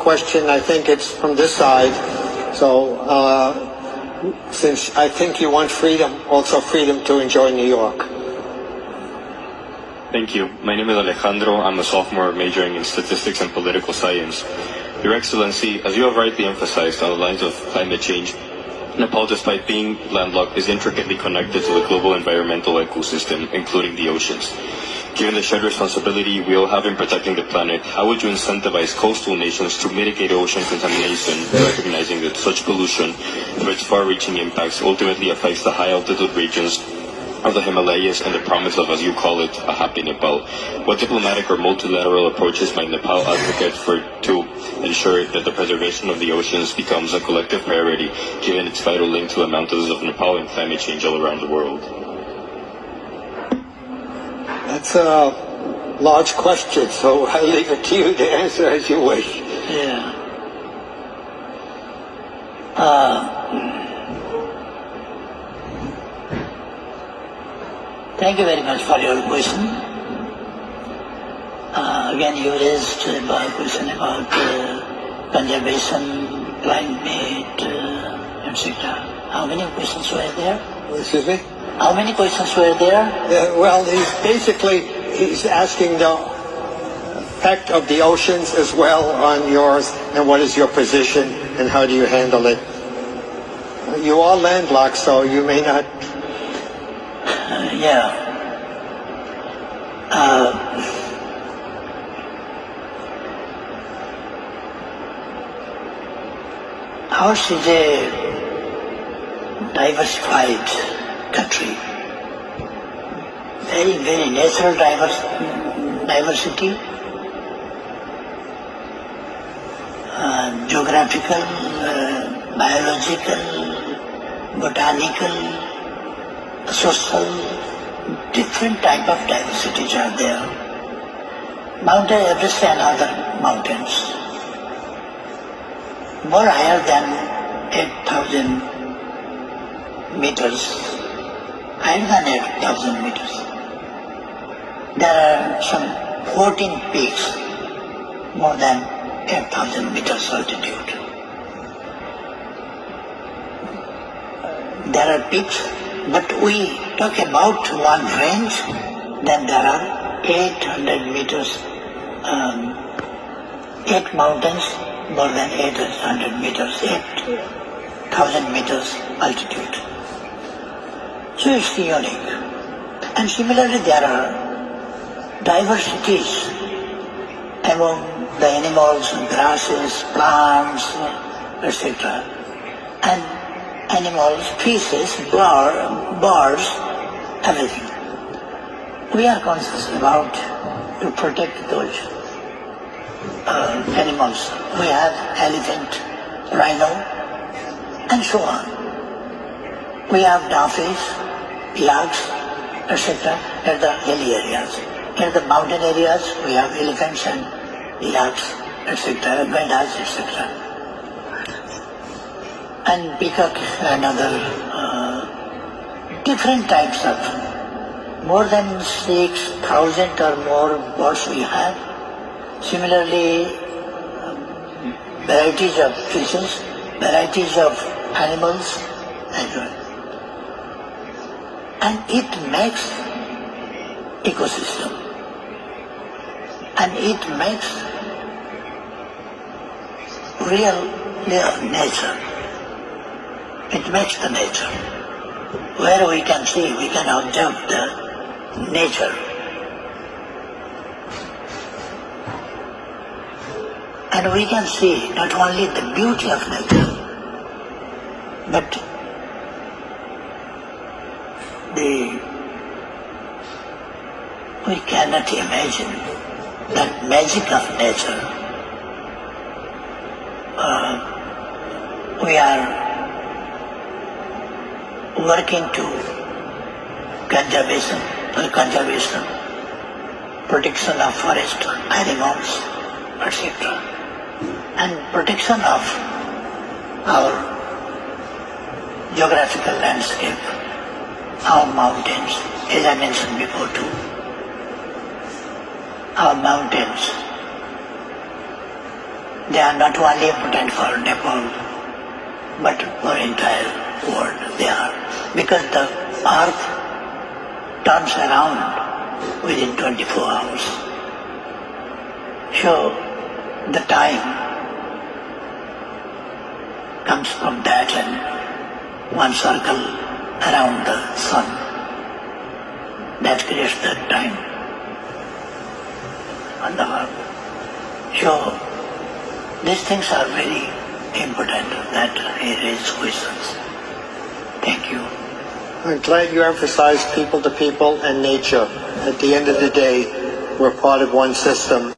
question. I think it's from this side. So, since I think you want freedom, also freedom to enjoy New York. Thank you. My name is Alejandro. I'm a sophomore majoring in statistics and political science. Your Excellency, as you have rightly emphasized on the lines of climate change, Nepal, despite being landlocked, is intricately connected to the global environmental ecosystem, including the oceans. Given the shared responsibility we all have in protecting the planet, how would you incentivize coastal nations to mitigate ocean contamination, recognizing that such pollution, through its far-reaching impacts, ultimately affects the high-altitude regions of the Himalayas and the promise of, as you call it, a happy Nepal? What diplomatic or multilateral approaches might Nepal advocate to ensure that the preservation of the oceans becomes a collective priority, given its vital link to the mountains of Nepal and climate change all around the world? That's a large question, so I'll leave it to you to answer as you wish. Yeah. Thank you very much for your question. Again, you raised a question about conservation, climate, etc. How many questions were there? Excuse me? How many questions were there? Well, he's asking the effect of the oceans as well on yours, and what is your position, and how do you handle it? You are landlocked, so you may not... Ours is a diversified country, very, very natural diversity, geographical, biological, botanical, social, different type of diversities are there. Mount Everest and other mountains, more higher than 8,000 meters, higher than 8,000 meters. There are some 14 peaks, more than 8,000 meters altitude. There are peaks, but we talk about one range, then there are 800 meters, 8 mountains, more than 800 meters, 8,000 meters altitude. So it's unique. And similarly, there are diversities among the animals, grasses, plants, etc. And animals, fishes, birds, everything. We are conscious about to protect those animals. We have elephant, rhino, and so on. We have dolphins, yaaks, etc. at the hilly areas. In the mountain areas, we have elephants and yaaks, etc., gandas, etc. And peacock and other different types of, more than 6,000 or more birds we have. Similarly, varieties of fishes, varieties of animals, and so on. And it makes ecosystem. And it makes real nature. It makes the nature. Where we can see, we can observe the nature. And we can see not only the beauty of nature, but we cannot imagine that magic of nature. We are working to conservation, protection of forest, animals, etc. And protection of our geographical landscape, our mountains, as I mentioned before too. Our mountains, They are not only important for Nepal, but for entire world they are. Because the earth turns around within 24 hours. So the time comes from that and one circle around the sun. That creates the time on the earth. So these things are very important that he raised questions. Thank you. I'm glad you emphasized people to people and nature. At the end of the day, we're part of one system.